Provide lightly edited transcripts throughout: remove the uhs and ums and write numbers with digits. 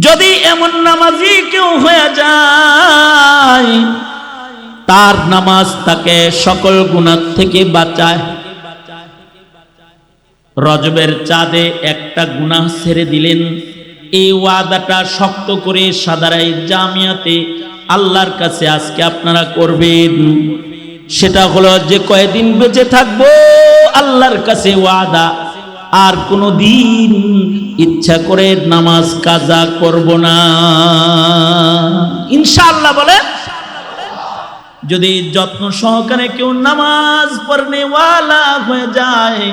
যদি এমন নামাজি কেউ হয়ে যায়, তার নামাজ তাকে সকল গুনাহ থেকে বাঁচায়। রজবের চাঁদে একটা গুনাহ ছেড়ে দিলেন, এই ওয়াদাটা শক্ত করে সাদারাই জামিয়াতে আল্লাহর কাছে আজকে আপনারা করবেন। সেটা হলো যে কয়দিন বেঁচে থাকবো আল্লাহর কাছে ওয়াদা, আর কোনো দিন ইচ্ছা করে নামাজ কাজা করব না, ইনশাআল্লাহ। বলে যদি যত্ন সহকারে কেউ নামাজ পড়নেওয়ালা হয়ে যায়,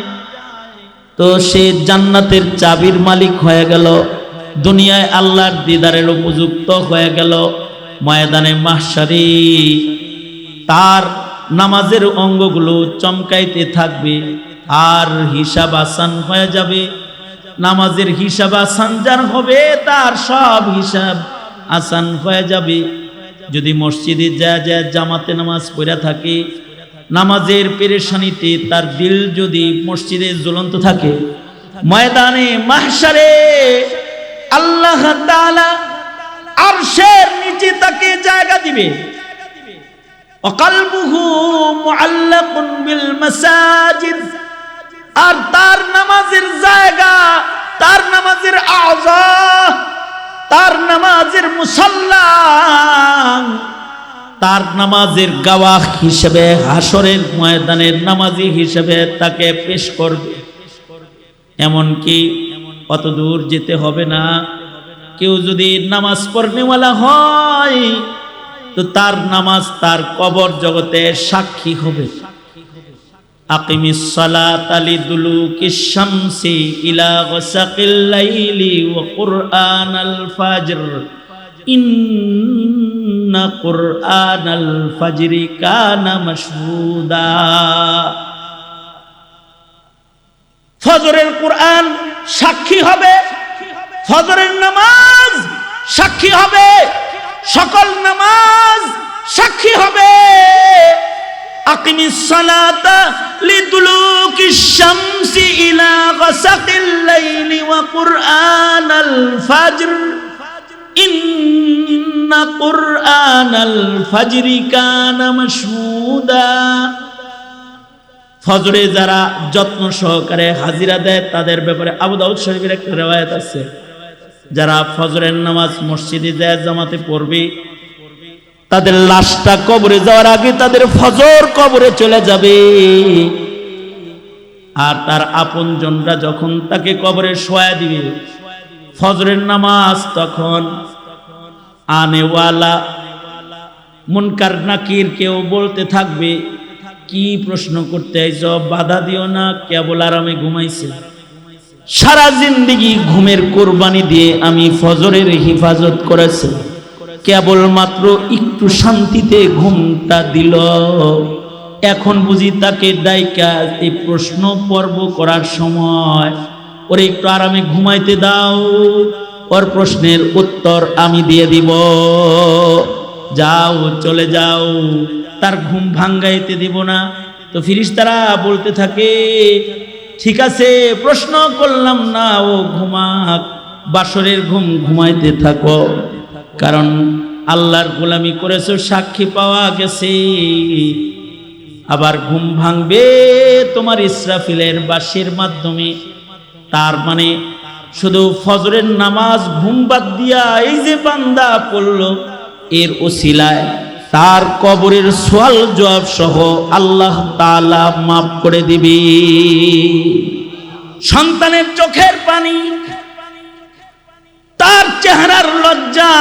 তো সে জান্নাতের চাবির মালিক হয়ে গেল, দুনিয়ায় আল্লাহর দিদারের উপযুক্ত হয়ে গেল। ময়দানে মাহশারে তার নামাজের অঙ্গগুলো চমকাইতে থাকবে, আর হিসাব আসান হয়ে যাবে। নামাজের হিসাব আসান যার হবে, তার সব হিসাব আসান হয়ে যাবে। যদি মসজিদে যা জামাতে নামাজ পড়া থাকে, নামাজের পেরেশানিতে তার দিল যদি মসজিদে জ্বলন্ত থাকে, ময়দানে মাহশারে আল্লাহ তাআলা আরশের নিচে তাকে জায়গা দিবে। ওয়াকালবুহু মুআল্লাকুন বিল মাসাজিদ, আর তার নামাজের জায়গা, তার নামাজের আযা, তার নামাজের মুসাল্লা, তার নামাজের গাওয়াহ হিসেবে হাসরের ময়দানের নামাজি হিসেবে তাকে পেশ করবে। এমনকি অত দূর যেতে হবে না, কেউ যদি নামাজ পড়নেওয়ালা হয়, তো তার নামাজ তার কবর জগতে সাক্ষী হবে। আকিমিস সালাতা লিদুলুকিশ শামসি ইলা গাসাকিল লাইলি ওয়া কুরআনাল ফাজর ইন্না কুরআনাল ফাজরি কানা মাশহুদা। ফজরের কুরআন সাক্ষী হবে, ফজরের নামাজ সাক্ষী হবে, সকল নামাজ সাক্ষী হবে। আকিমিস সালাতা লিদুলুকিশ শামসি ইলা গাসাকিল লাইলি ওয়া কুরআনাল ফাজর ইন্না কুরআনাল ফাজরি কানা মাশহুদা। ফজরে যারা যত্ন সহকারে হাজিরা দেয়, তাদের ব্যাপারে আবু দাউদ শরীফের একটা riwayat আছে, যারা ফজরের নামাজ মসজিদে যায় জামাতে পড়বে, তাদের লাশটা কবরে যাওয়ার আগে তাদের ফজর কবরে চলে যাবে। আর তার আপনজনরা যখন তাকে কবরে শোয়া দিবে, ফজরের নামাজ তখন আনেওয়ালা মুনকার নাকির কেউ বলতে থাকবে, কি প্রশ্ন করতে আইছো, বাধা দিও না, কেবল আরামে ঘুমাইছে। সারা জিন্দেগি ঘুমের কোরবানি দিয়ে আমি ফজরের হিফাজত করেছি, কেবলমাত্র একটু শান্তিতে ঘুমটা দিল, এখন বুঝি তাকে ডাইকা এই প্রশ্ন পর্ব করার সময়, ওরে একটু আরামে ঘুমাইতে দাও, ওর প্রশ্নের উত্তর আমি দিয়ে দিব, যাও চলে যাও, তার ঘুম ভাঙ্গাইতে দিব না। তো ফেরেশতারা বলতে থাকে, ঠিক আছে প্রশ্ন করলাম না, ও ঘুমাক, বাসরের ঘুম ঘুমাইতে থাকো, কারণ আল্লাহর গোলামি করেছো, সাক্ষী পাওয়া গেছে। আবার ঘুম ভাঙবে তোমার ইসরাফিলের বাঁশির মাধ্যমে। তার মানে শুধু ফজরের নামাজ ঘুম বাদ দিয়া এই যে বান্দা পড়লো, এর ওসিলায় তার কবরের সওয়াল জবাব সহ আল্লাহ তাআলা মাফ করে দিবে। সন্তানের চোখের পানি, তার চেহারার লজ্জা,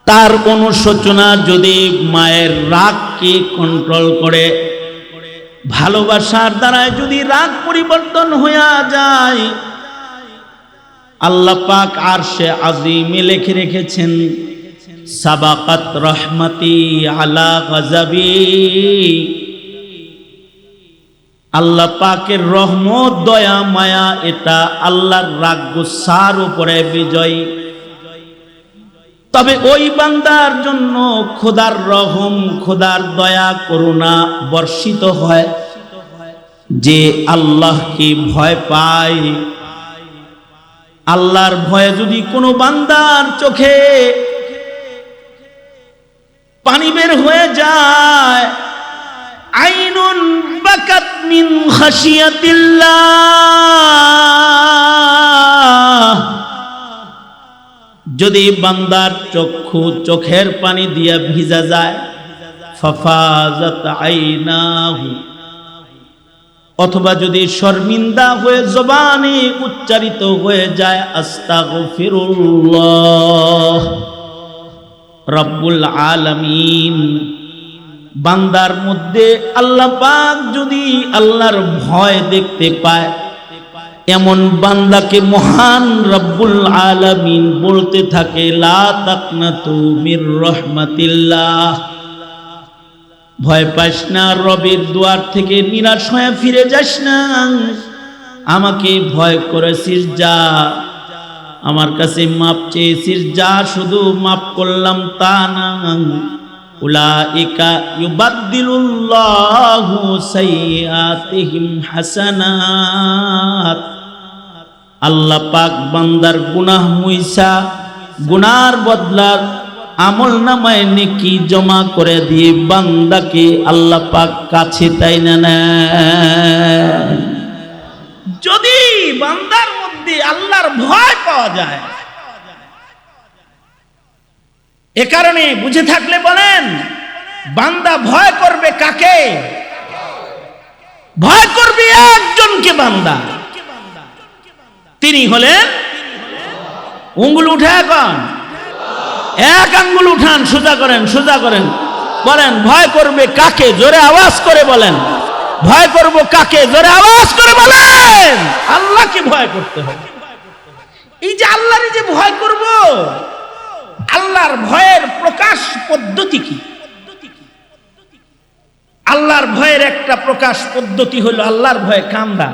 তার অনুশোচনা যদি মায়ের রাগকে কন্ট্রোল করে, ভালোবাসার দ্বারায় যদি রাগ পরিবর্তন হয়ে যায়, আল্লাহ পাক আরশে আজিমে লিখে রেখেছেন, সাবাকাত রহমতি আলা গজবি। আল্লাহ পাকের রহমত, দয়া, মায়া, এটা আল্লাহর রাগ গুসার উপরে বিজয়। তবে ওই বান্দার জন্য খোদার রহম, খোদার দয়া, করুণা বর্ষিত হয় যে আল্লাহকে ভয় পায়, আল্লাহর ভয়ে যদি কোনো বান্দার চোখে পানি বের হয়ে যায়, আইনুন বাকাত মিন খাশিয়াতিল্লাহ, যদি বান্দার চোখের পানি দিয়া ভিজা যায়, ফাফাজাত আইনাহু, অথবা যদি শর্মিন্দা হয়ে জবানে উচ্চারিত হয়ে যায় আস্তাগফিরুল্লাহ রব্বুল আলামিন, বান্দার মধ্যে আল্লাহ পাক যদি আল্লাহর ভয় দেখতে পায়, এমন বান্দাকে মহান রব্বুল আলামিন বলতে থাকে লা তাকনাতু মির রাহমাতিল্লাহ, ভয় পাস না, রবের দুয়ার থেকে নিরাশ হয়ে ফিরে যাস না, আমাকে ভয় করেছিস যা, আমার কাছে মাপ চেয়েছিস যা, শুধু মাপ করলাম তা না, উলাইকা ইউবাদদিলুল্লাহু সাইয়্যাতিহিম হাসানাত, আল্লাহ পাক বান্দার গুনাহ মুইসা গুনার বদলার আমল নামায় নেকি জমা করে দিয়ে বান্দাকে আল্লাহ পাক কাছে তাই না। যদি বান্দার মধ্যে আল্লাহর ভয় পাওয়া যায়, এ কারণে বুঝে থাকলে বলেন, বান্দা ভয় করবে কাকে? ভয় করবে একজনকে বান্দা, তিনি হলেন, আঙ্গুল উঠে এখন এক আঙ্গুল উঠান, সোজা করেন, সোজা করেন, বলেন ভয় করবে কাকে? জোরে আওয়াজ করে বলেন, ভয় করব কাকে? জোরে আওয়াজ করে বলেন। আল্লাহকে ভয় করতে হবে। এই যে আল্লাহর যে ভয় করব, আল্লাহর ভয়ের প্রকাশ পদ্ধতি কি? আল্লাহর ভয়ের একটা প্রকাশ পদ্ধতি হলো আল্লাহর ভয়ে কান্দা।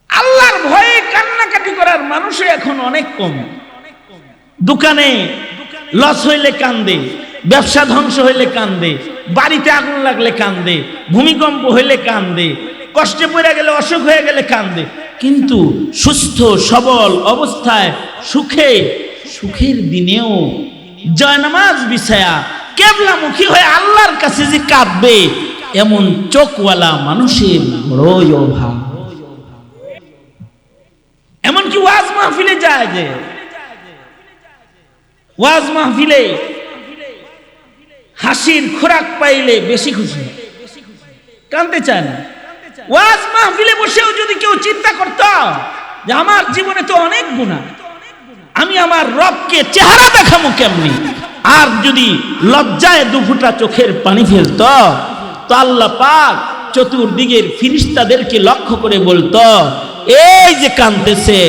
আল্লাহর ভয়ে কান্নাকাটি করার মানুষই এখন অনেক কম। দোকানে লস হইলে কান্দে, ব্যবসা ধ্বংস হইলে কান্দে, বাড়িতে আগুন লাগলে কান্দে, ভূমিকম্প হইলে কান্দে, কষ্টে পড়ে গেলে, অসুখ হয়ে গেলে কান্দে। কিন্তু সুস্থ সবল অবস্থায় সুখের দিনেও জয়নামাজ বিছায়া কেবলামুখী হয়ে আল্লাহর কাছে যে কাঁদবে, এমন চোখওয়ালা মানুষের বড়ই অভাব। এমনকি ওয়াজ মাহফিলে যায়, যে ওয়াজ মাহফিলে হাসির খোরাক পাইলে বেশি খুশি, কাঁদতে চায় না। ওয়াজ মাহফিলে বসেও যদি কেউ চিন্তা করত যে আমার জীবনে তো অনেক গুনাহ, আমি আমার রবকে চেহারা দেখাবো কেমনি, আর যদি লজ্জায় দুফুটা চোখের পানি ফেলত, তো আল্লাহ পাক চতুর্দিকের ফিরিস্তাদেরকে লক্ষ্য করে বলতো, এই যে কাঁদতেছে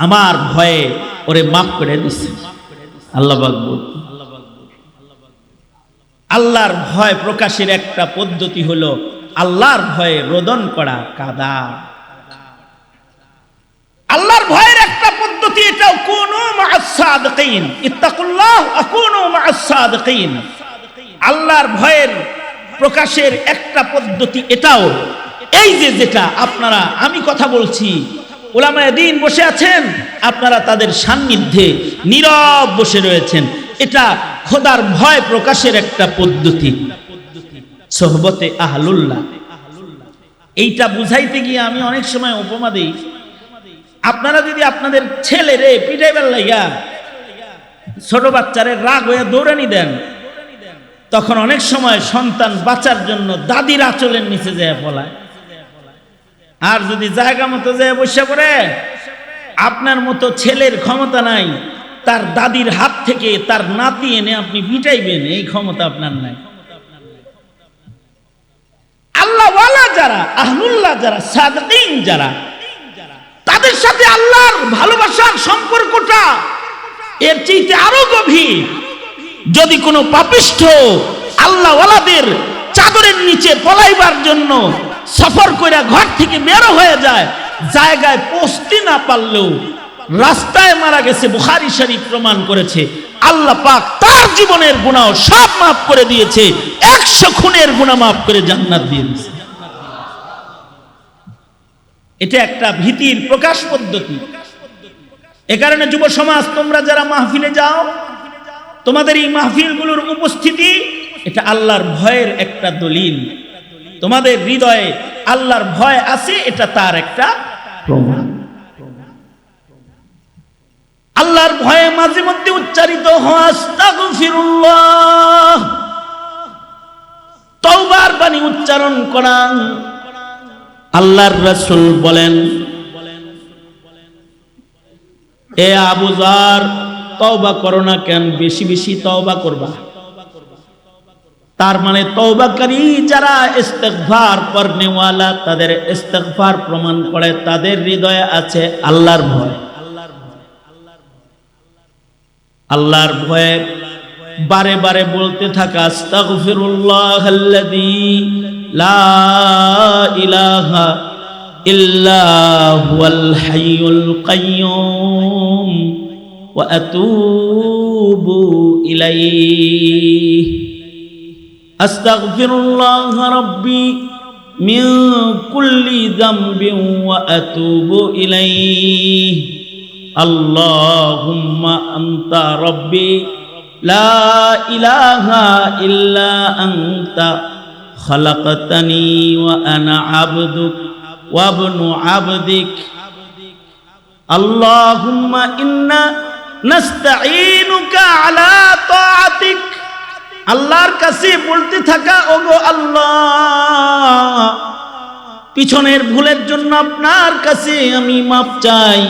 আমার ভয়ে ওরে মাফ করে দিছে। আল্লাহ পাক বলতো, আল্লাহর ভয় প্রকাশের একটা পদ্ধতি হলো আল্লাহর ভয়ে রোদন করা, কাদা। আল্লাহর ভয়ের একটা পদ্ধতি এটাও, কুনু মা'আস সাদিকিন, ইত্তাকুল্লাহ ওয়া কুনু মা'আস সাদিকিন। আল্লাহর ভয়ের প্রকাশের একটা পদ্ধতি এটাও, এই যে যেটা আপনারা, আমি কথা বলছি, উলামায়ে দ্বীন বসে আছেন, আপনারা তাদের সান্নিধ্যে নীরব বসে রয়েছেন, এটা খোদার ভয় প্রকাশের একটা পদ্ধতি, সোহবতে আহলুল্লাহ। এইটা বুঝাইতে গিয়ে আমি অনেক সময় উপমা দিই, আপনারা যদি আপনাদের ছেলেরে পিটাইবার লাগা ছোট বাচ্চারে রাগ হয়ে দৌড়ানি দেন, তখন অনেক সময় সন্তান বাঁচার জন্য দাদির আঁচলের নিচে যায় পলায়। আর যদি জায়গা মতো যায় বসে পড়ে, আপনার মতো ছেলের ক্ষমতা নাই তার দাদির হাত থেকে তার নাতি এনে আপনি পিটাইবেন, এই ক্ষমতা আপনার নাই। আল্লাহ ওয়ালা যারা, আহলুল্লাহ যারা, সাদিকিন যারা, তাদের সাথে আল্লাহর ভালোবাসার সম্পর্কটা এর চাইতে আরো গভীর। যদি কোনো পাপিষ্ঠ আল্লাহ ওয়ালাদের চাদরের নিচে পলাইবার জন্য সফর করে ঘর থেকে বের হয়ে যায়, জায়গায় পৌঁছতে না পারলেও রাস্তায় মারা গেছে, বুখারী শরীফ প্রমাণ করেছে, আল্লাহ পাক তার জীবনের গুনাহ সব মাফ করে দিয়েছে, 100 খুনের গুনাহ মাফ করে জান্নাত দিয়ে দিয়েছে। এটা একটা ভীতির প্রকাশ পদ্ধতি। এ কারণে যুব সমাজ, তোমরা যারা মাহফিলে যাও, তোমাদের এই মাহফিলগুলোর উপস্থিতি এটা আল্লাহর ভয়ের একটা দলিল। তোমাদের হৃদয়ে আল্লাহর ভয় আছে, এটা তার একটা প্রমাণ। আল্লাহর ভয়ে মাঝে মধ্যে উচ্চারিত হয় আস্তাগফিরুল্লাহ, তওবার বাণী উচ্চারণ করা। আল্লাহর রাসূল বলেন, এ আবু যার, তওবা করো না কেন? বেশি বেশি তওবা করবা। তার মানে তওবাকারী যারা ইস্তিগফার করনেওয়ালা, তাদের ইস্তিগফার প্রমাণ করে তাদের হৃদয়ে আছে আল্লাহর ভয়। আল্লাহর ভয়ে বারে বারে বলতে থাকা আস্তাগফিরুল্লাহাল্লাযী লা ইলাহা ইল্লা হুয়াল হাইয়ুল কাইয়্যুম ওয়া আতুবু ইলাইহি আস্তাগফিরুল্লাহ রাব্বি মিন কুল্লি যামবিন ওয়া আতুবু ইলাইহি আল্লাহুম্মা আনতা রাব্বি লা ইলাহা ইল্লা আনতা খালাকতানি ওয়া আনা আবদুক ওয়া ইবনু আবদিক আল্লাহুম্মা ইন্না নাস্তাঈনুকা আলা তাআতিক। আল্লাহর কাছে বলতে থাকা, ওগো আল্লাহ, পিছনের ভুলের জন্য আপনার কাছে আমি মাপ চাই,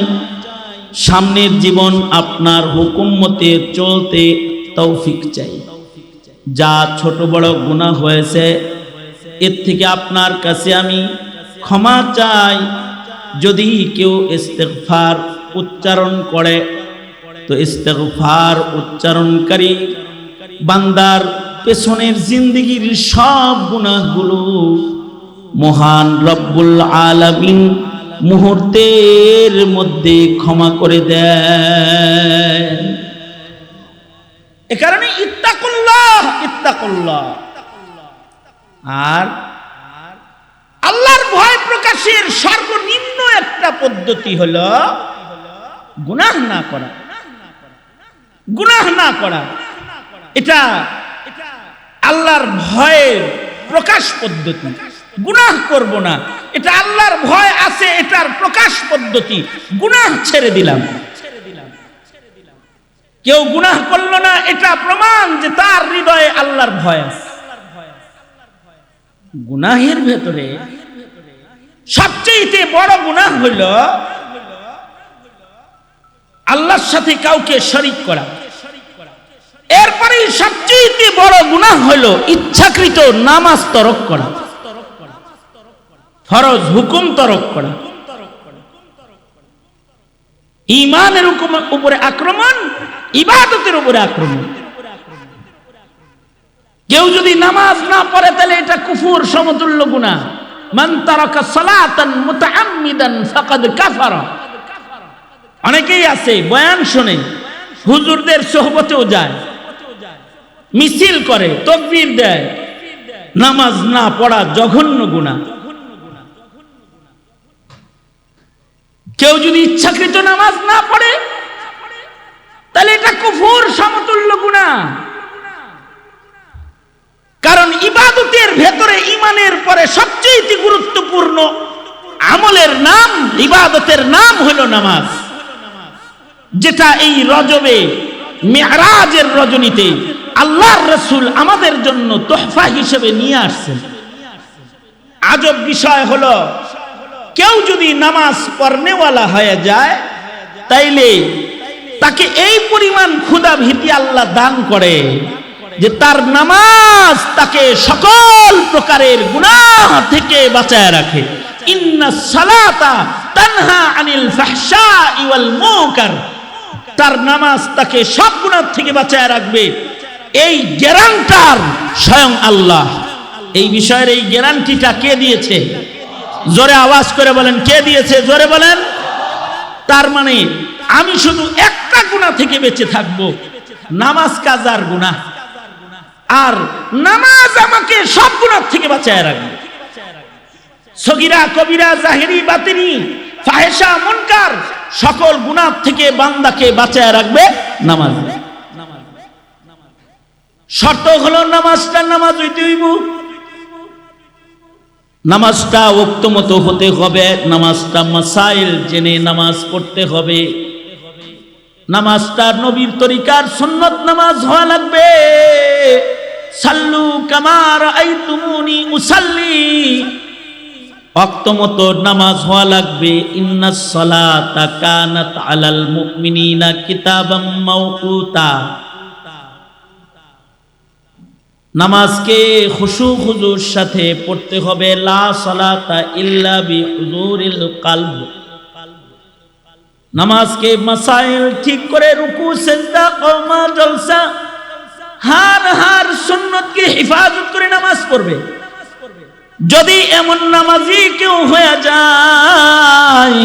সামনের জীবন আপনার হুকুম মতে চলতে তৌফিক চাই। যা ছোট বড় গুনাহ হয়েছে এর থেকে আপনার কাছে আমি ক্ষমা চাই। যদি কেউ ইস্তিগফার উচ্চারণ করে, তো ইস্তিগফার উচ্চারণকারী বান্দার পেছনের জিন্দেগির সব গুনাহগুলো মহান রব্বুল আলামিন মুহূর্তের মধ্যে ক্ষমা করে দেন। এ কারণে ইত্তাকুল্লাহ, ইত্তাকুল্লাহ। আর আল্লাহর ভয় প্রকাশের সর্বনিম্ন একটা পদ্ধতি হলো গুনাহ না করা। গুনাহ না করা এটা আল্লাহর ভয়ের প্রকাশ পদ্ধতি। গুনাহ করব না, এটা আল্লাহর ভয় আছে, এটার প্রকাশ পদ্ধতি। গুনাহ ছেড়ে দিলাম। কেউ গুনাহ করলো না, এটা প্রমাণ যে তার হৃদয়ে আল্লাহর ভয় আছে। গুনাহের ভেতরে সবচেয়ে বড় গুনাহ হইল আল্লাহর সাথে কাউকে শরীক করা। এরপরে সবচেয়ে বড় গুনাহ হইল ইচ্ছাকৃত নামাজ তরক করা, ফরজ হুকুম তরক করা। ঈমানের উপরে আক্রমণ, ইবাদতের উপরে আক্রমণ। কেউ যদি নামাজ না পড়ে তাহলে এটা কুফর সমতুল্য গুনাহ। মান তারাকা সালাতান মুতাআম্মিদান ফাকাদ কাফারা। অনেকেই আছে বয়ান শুনে, হুজুরদের সোহবতেও যায়, মিছিল করে, তাকবীর দেয়, নামাজ না পড়া জঘন্য গুনাহ। কেউ যদি ইচ্ছাকৃত নামাজ না পড়ে তাহলে এটা কুফর সমতুল্য গুনাহ। কারণ ইবাদতের ভেতরে ঈমানের পরে সবচেয়ে গুরুত্বপূর্ণ আমলের নাম, ইবাদতের নাম হলো নামাজ, যেটা এই রজবে মিরাজের রজনীতে আল্লাহর রাসূল আমাদের জন্য তোহফা হিসেবে নিয়ে আসছেন। আজব বিষয় হলো, কেউ যদি নামাজ পড়নেওয়ালা হয়ে যায় তাইলে তাকে এই পরিমাণ ক্ষুধা ভীতি আল্লাহ দান করে যে তার নামাজ তাকে সকল প্রকারের গুনাহ থেকে বাঁচায় রাখে। ইন্নাস সালাতা তানহা আনিল ফাহশাই ওয়াল মুনকার। তার নামাজ তাকে সব গুনাহ থেকে বাঁচায় রাখবে, এই গ্যারান্টার স্বয়ং আল্লাহ। এই বিষয়ের এই গ্যারান্টিটা কে দিয়েছে? জোরে আওয়াজ করে বলেন, কে দিয়েছে? জোরে বলেন। তার মানে আমি শুধু একটা গুনাহ থেকে বেঁচে থাকবো, নামাজ কাজার গুনাহ, আর নামাজ আমাকে সব গুনাহ থেকে বাঁচায় রাখবে। সগীরা কবিরা জাহিরি বাতিনি ফাহেশা মুনকার সকল গুনাহ থেকে বান্দাকে বাঁচায় রাখবে নামাজ। শর্ত হলো নামাজটা নামাজ হইতে হইব, নামাজটা ওয়াক্ত মতো হতে হবে, নামাজটা মাসাইল জেনে নামাজ পড়তে হবে, নামাজটা নবীর তরিকার সুন্নত নামাজ হওয়া লাগবে। সাল্লু কামা রাআইতুমুনি উসাল্লি, ওয়াক্ত মতো নামাজ হওয়া লাগবে। ইন্নাস সালাতা কানাত আলাল মুমিনিনা কিতাবাম মাওকুতা, নামাজকে খুশু খুজুর সাথে পড়তে হবে। লা সালাতা ইল্লা বিহুজুরিল কলব, নামাজকে মাসাইল ঠিক করে রুকু সিজদা কওমা জলসা হার সুন্নতকে হিফাজত করে নামাজ পড়বে। যদি এমন নামাজি কেউ হয়ে যায়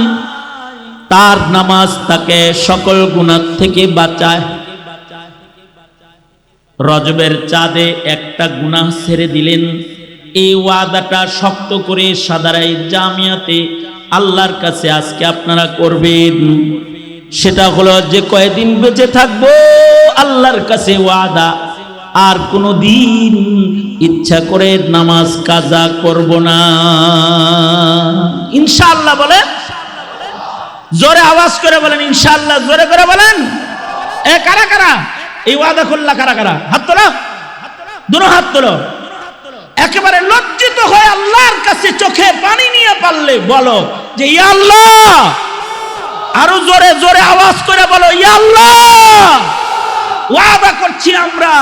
তার নামাজ তাকে সকল গুনাহ থেকে বাঁচায়। রজবের চাঁদে একটা গুনাহ ছেড়ে দিলেন, এই ওয়াদাটা শক্ত করে সাদারাই জামিয়াতে আল্লাহর কাছে আজকে আপনারা করবেন। সেটা হলো যে কয়দিন বেঁচে থাকবো আল্লাহর কাছে ওয়াদা আর কোনো দিন ইচ্ছা করে নামাজ কাজা করব না ইনশাআল্লাহ। বলে জোরে আওয়াজ করে বলেন ইনশাআল্লাহ, জোরে করে বলেন। এ কারা কারা এই ওয়াদা করলা, কারা কারা হাত তোলো, দুনো হাত তোলো। একেবারে লজ্জিত হয়ে আল্লাহর কাছে চোখে পানি নিয়ে পারলে বলো যে ইয়া আল্লাহ, আরো জোরে জোরে আওয়াজ করে বলো ইয়া আল্লাহ, ওয়াদা করছি আমরা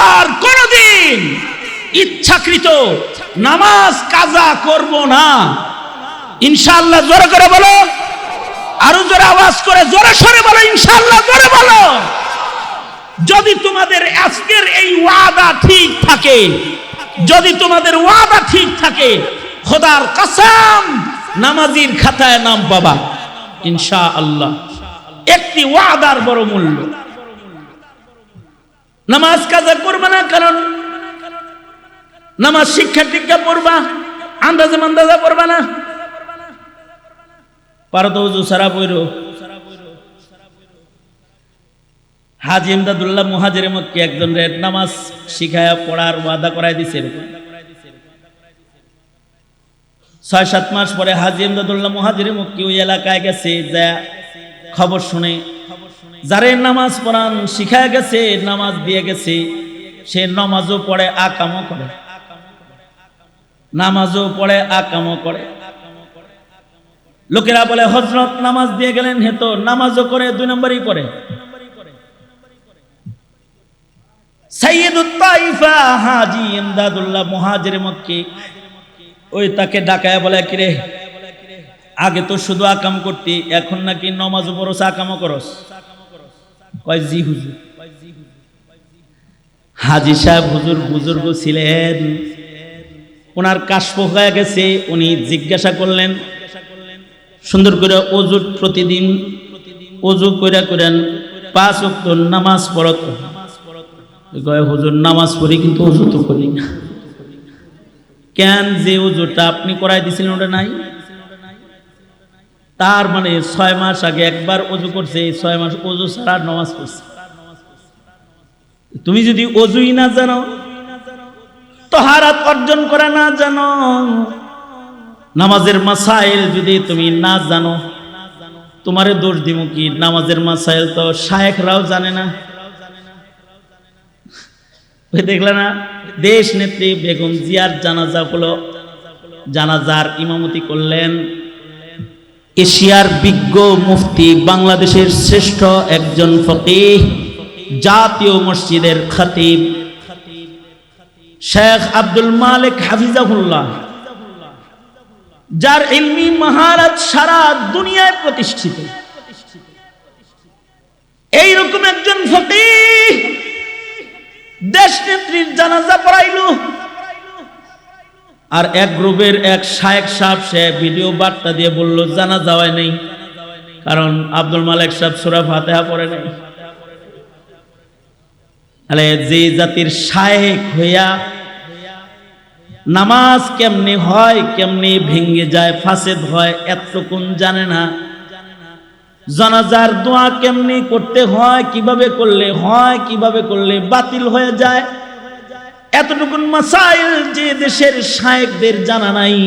আর কোনদিন ইচ্ছাকৃত নামাজ কাজা করব না ইনশাআল্লাহ। জোরে করে বলো, আরো জোরে আওয়াজ করে জোরে সরে বলো ইনশাআল্লাহ, জোরে বলো। যদি তোমাদের আজকের এই ওয়াদা ঠিক থাকে, যদি তোমাদের ওয়াদা ঠিক থাকে, খোদার কসম নামাজির খাতায় নাম পাবা ইনশাআল্লাহ। একটি ওয়াদার বড় মূল্য। নামাজ কাজা করবে না, কারণ নামাজ শিক্ষা টিক্ষা পড়বা, আন্দাজে মান্দাজা পড়বা না। পারো তো উজু সারা পড়ো। হাজী ইমদাদুল্লাহ মুহাজিরে মক্কি একজন রে নামাজ শিখায়া পড়ার ওয়াদা করাই দিছে। এরকম ৬-৭ মাস পরে হাজী ইমদাদুল্লাহ মুহাজিরে মক্কি ওই এলাকায় গেছে, যা খবর শুনে যারে নামাজ পড়ান শিখায় গেছে, নামাজ দিয়ে গেছে, সে নামাজও পড়ে আকামও করে, নামাজও পড়ে আকামও করে। লোকেরা বলে হযরত নামাজ দিয়ে গেলেন, হে তো নামাজও করে ২ নম্বরই পড়ে। সাইয়্যিদুত তাইফা হাজী ইমদাদুল্লাহ মুহাজিরে মক্কি ওই তাকে ডাকায় বলে, কিরে আগে তো শুধু আকাম করতি, এখন নাকি নামাজও পড়ছ আকামও করস? কয় জি হুজুর। হাজী সাহেব হুজুর বুজুর্গ ছিলেন, ওনার কাশফ হয়ে গেছে। উনি জিজ্ঞাসা করলেন, সুন্দর করে ওযু প্রতিদিন ওযু কইরা করেন 5 ওয়াক্ত নামাজ পড়ত? কয় হুজুর নামাজ পড়ি কিন্তু ওযু তো করি না। কেন, যে ওযুটা আপনি করাই দিছিলেন ওটা নাই? তার মানে 6 মাস আগে একবার ওযু করছে, 6 মাস ওযু ছাড়া নামাজ পড়ছে। তুমি যদি ওযুই না জানো, তাহারাত অর্জন করা না জানো, নামাজের মাসাইল যদি তুমি না জানো, তোমারে দোষ দিব কি? নামাজের মাসাইল তো শায়েখরাও জানে না। দেখলে না, দেশ নেত্রী বেগম জিয়ার জানাজা হলো, জানাজার ইমামতি করলেন এশিয়ার বিজ্ঞ মুফতি, বাংলাদেশের শ্রেষ্ঠ একজন ফকিহ, জাতীয় মসজিদের খতিব শেখ আব্দুল মালিক হাফিজাহুল্লাহ, যার ইলমি মহারাত সারা দুনিয়ায় প্রতিষ্ঠিত। এইরকম একজন ফকিহ দেশ নেত্রীর জানাজা পড়াইল, আর এক গ্রুপের এক শায়েখ সাহেব সে ভিডিও বার্তা দিয়ে বলল জানাজা হয় নাই, কারণ আব্দুল মালিক সাহেব সূরা ফাতিহা পড়ে নাই। তাহলে যে জাতির শায়েখ হইয়া নামাজ কেমনে হয়, কেমনে ভেঙ্গে যায়, ফাসেদ হয়, এতটুকুন জানে না। জানাজার দোয়া কেমনে করতে হয়, কিভাবে করলে হয়, কিভাবে করলে বাতিল হয়ে যায়, এতটুকুন মাসাইল যে দেশের শায়েখদের জানা নাই,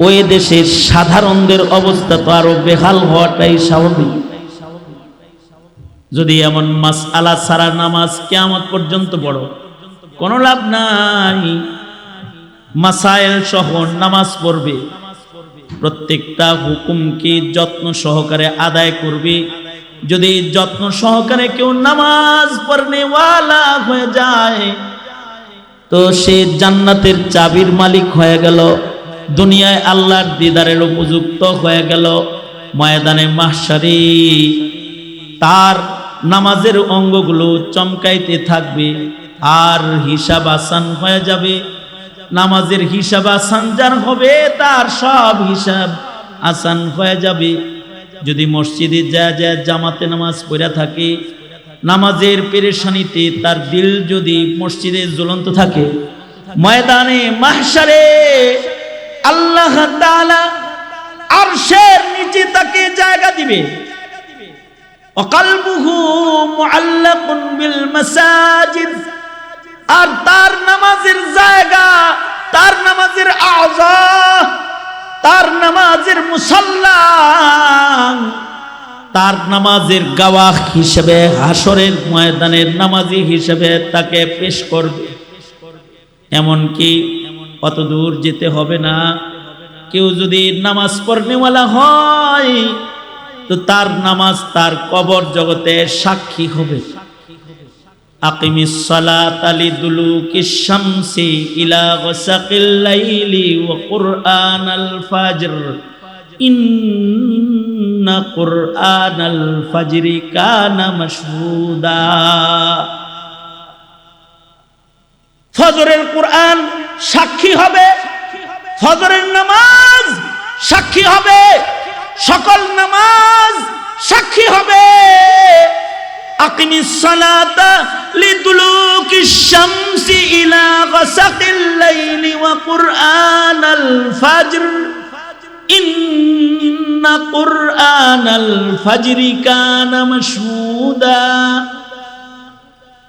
ওই দেশের সাধারণদের অবস্থা তো আরো বেহাল হওয়াটাই স্বাভাবিক। যদি এমন মাসআলা ছাড়া নামাজ কিয়ামত পর্যন্ত পড়ো, কোনো লাভ নাই। মাসাইল সহ নামাজ পড়বে, প্রত্যেকটা হুকুমকে যত্ন সহকারে আদায় করবে। যদি যত্ন সহকারে কেউ নামাজ পড়নেওয়ালা হয়ে যায়, তো সে জান্নাতের চাবির মালিক হয়ে গেল, দুনিয়ায় আল্লাহর দিদারের উপযুক্ত হয়ে গেল। ময়দানে মাহশারে তার নামাজের অঙ্গগুলো চমকাইতে থাকবে, আর হিসাব আসান হয়ে যাবে। নামাজের হিসাব আসান যার হবে, তার সব হিসাব আসান হয়ে যাবে। যদি মসজিদে যা জামাতে নামাজ পড়া থাকে, নামাজের পেরেশানিতে তার দিল যদি মসজিদে জ্বলন্ত থাকে, ময়দানে মাহশারে আল্লাহ তাআলা আরশের নিচে তাকে জায়গা দিবে। ওয়াকালবুহু মুআল্লাকুন বিল মাসাজিদ, আর তার নামাজের জায়গা, তার নামাজের আযা, তার নামাজের মুসাল্লা, তার নামাজের গাওয়াহ হিসেবে হাসরের ময়দানের নামাজি হিসেবে তাকে পেশ করবে। এমনকি অত দূর যেতে হবে না, কেউ যদি নামাজ পড়নেওয়ালা হয়, তো তার নামাজ তার কবর জগতে সাক্ষী হবে। আকিমিস সালাতা লিদুলুকিশ শামসি ইলা গাসাকিল লাইলি ওয়া কুরআনাল ফাজর ইন্না কুরআনাল ফাজরি কানা মাশহুদা। ফজরের কুরআন সাক্ষী হবে, ফজরের নামাজ সাক্ষী হবে, সকল নামাজ সাক্ষী হবে। আকিমিস সালাতা লিদুলুকিশ শামসি ইলা গাসাকিল লাইলি ওয়া কুরআনাল ফাজর ইন্না কুরআনাল ফাজরি কানা মাশহুদা।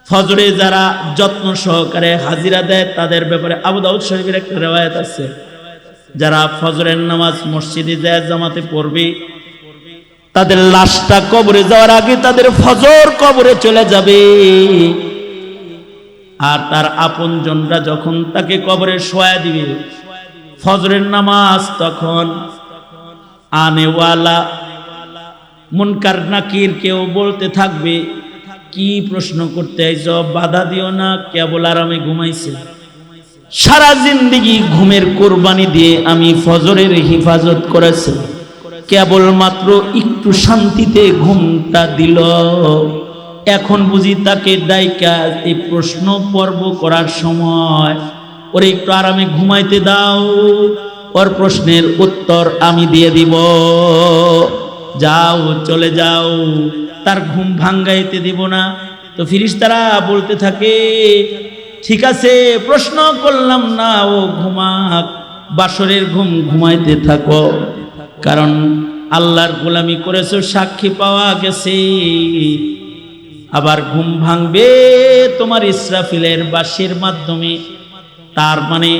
ফজরে যারা যত্ন সহকারে হাজিরা দেয়, তাদের ব্যাপারে আবু দাউদ শরীফের একটা riwayat আছে, যারা ফজরের নামাজ মসজিদে যায় জামাতে পড়বে, তাদের লাশটা কবরে যাওয়ার আগে তাদের ফজর কবরে চলে যাবে। আর তার আপনজনরা যখন তাকে কবরে শোয়া দিবে, ফজরের নামাজ তখন আনেওয়ালা মুনকার নাকির কেউ বলতে থাকবে, কি প্রশ্ন করতে আইছো, বাধা দিও না, কেবল আরামে ঘুমাইছে। সারা জিন্দেগি ঘুমের কোরবানি দিয়ে আমি ফজরের হিফাজত করেছি, কেবলমাত্র একটু শান্তিতে ঘুমটা দিল, এখন বুঝি তাকে ডাইকা এই প্রশ্ন পর্ব করার সময়, ওরে একটু আরামে ঘুমাইতে দাও, ওর প্রশ্নের উত্তর আমি দিয়ে দিব, যাও চলে যাও, তার ঘুম ভাঙ্গাইতে দিব না। তো ফেরেশতারা বলতে থাকে, ঠিক আছে প্রশ্ন করলাম না, ও ঘুমাক, বাসরের ঘুম ঘুমাইতে থাকো, কারণ আল্লাহর গোলামি করেছো, সাক্ষী পাওয়া গেছে। আবার ঘুম ভাঙবে তোমার ইসরাফিলের বাঁশির মাধ্যমে। তার মানে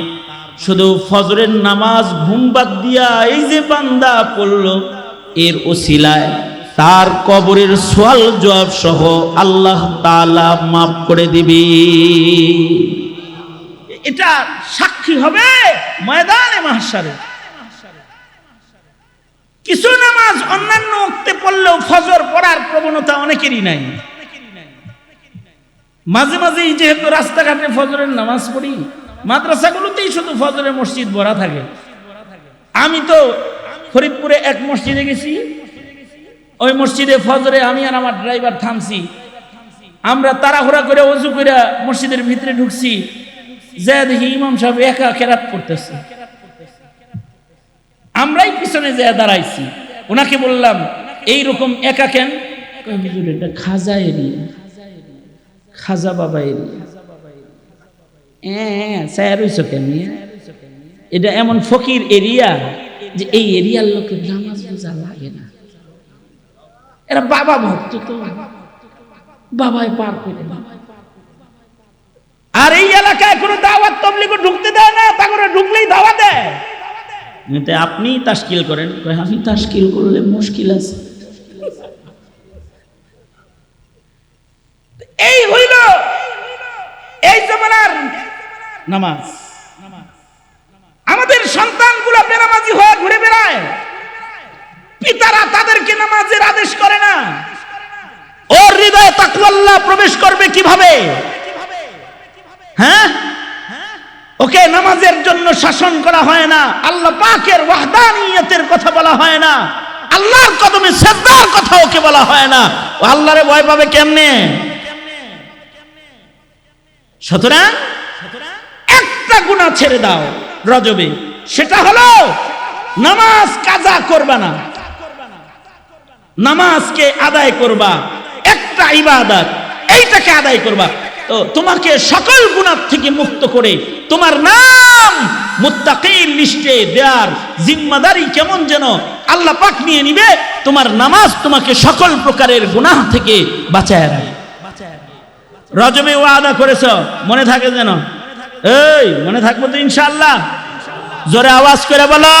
শুধু ফজরের নামাজ ঘুম বাদ দিয়া এই যে বান্দা পড়লো, এর ওসিলায় তার কবরের সওয়াল জবাব সহ আল্লাহ তাআলা মাফ করে দিবে। এটা সাক্ষী হবে ময়দানে মাহশারে। কিছু নামাজ অন্যান্য ওয়াক্তে পড়লেও ফজর পড়ার প্রবণতা অনেকেরই নাই। মাঝে মাঝেই যেহেতু রাস্তাঘাটে ফজরের নামাজ পড়ি, মাদ্রাসাগুলোতেই শুধু ফজরের মসজিদ ভরা থাকে। আমি তো ফরিদপুরে এক মসজিদে গেছি, ওই মসজিদে ফজরে আমি আর আমার ড্রাইভার থামছি, আমরা তাড়াহুড়া করে ওযু করে মসজিদের ভিতরে ঢুকছি, যা দেখি ইমাম সাহেব একা কেরাত পড়তেছে। আমরাই পিছনে যা দাঁড়াইছি, ওনাকে বললাম এইরকম একা কেন? এটা খাজা এরিয়া, খাজা বাবা এরিয়া। স্যার হইছো কেন? এটা এমন ফকির এরিয়া যে এই এরিয়ার লোকের নামাজ বোঝা লাগে না। এরা বাবা ভক্ত, তো বাবাই পার করে না। আর এই এলাকায় কোনো দাওয়াত তাবলীগ ঢুকতে দেয় না, তা করে ঢুকলেই দাওয়াত দেয়। আপনি তাশকিল করেন, আমি তাশকিল করলে মুশকিল আছে। এই হইল এই জমানার নামাজ। আমাদের সন্তানগুলো বেনামাজি হয়ে ঘুরে বেড়ায়, পিতারা তাদেরকে নামাজের আদেশ করে না। ওর হৃদয়ে তাকওয়াল্লাহ প্রবেশ করবে কিভাবে? হ্যাঁ, ওকে নামাজের জন্য শাসন করা হয় না, আল্লাহ পাকের ওয়াহদানিয়তের কথা বলা হয় না, আল্লাহর কদমে সিজদার কথা ওকে বলা হয় না। ও আল্লাহরে ভয় পাবে কেমনে? সুতরাং একটা গুনাহ ছেড়ে দাও রজবে, সেটা হলো নামাজ কাজা করবা না, নামাজকে আদায় করবা। একটা ইবাদত, এইটাকে আদায় করবা, তো তোমাকে সকল গুনাহ থেকে মুক্ত করে তোমার নাম মুত্তাকিন লিস্টে দেওয়ার জিম্মাদারি কেমন যেন আল্লাহ পাক নিয়ে নিবে। তোমার নামাজ তোমাকে সকল প্রকারের গুনাহ থেকে বাঁচায় রাখবে। রজবে ওয়াদা করেছ, মনে থাকে যেন। এই মনে থাকবো তো ইনশাআল্লাহ? জোরে আওয়াজ করে বলো।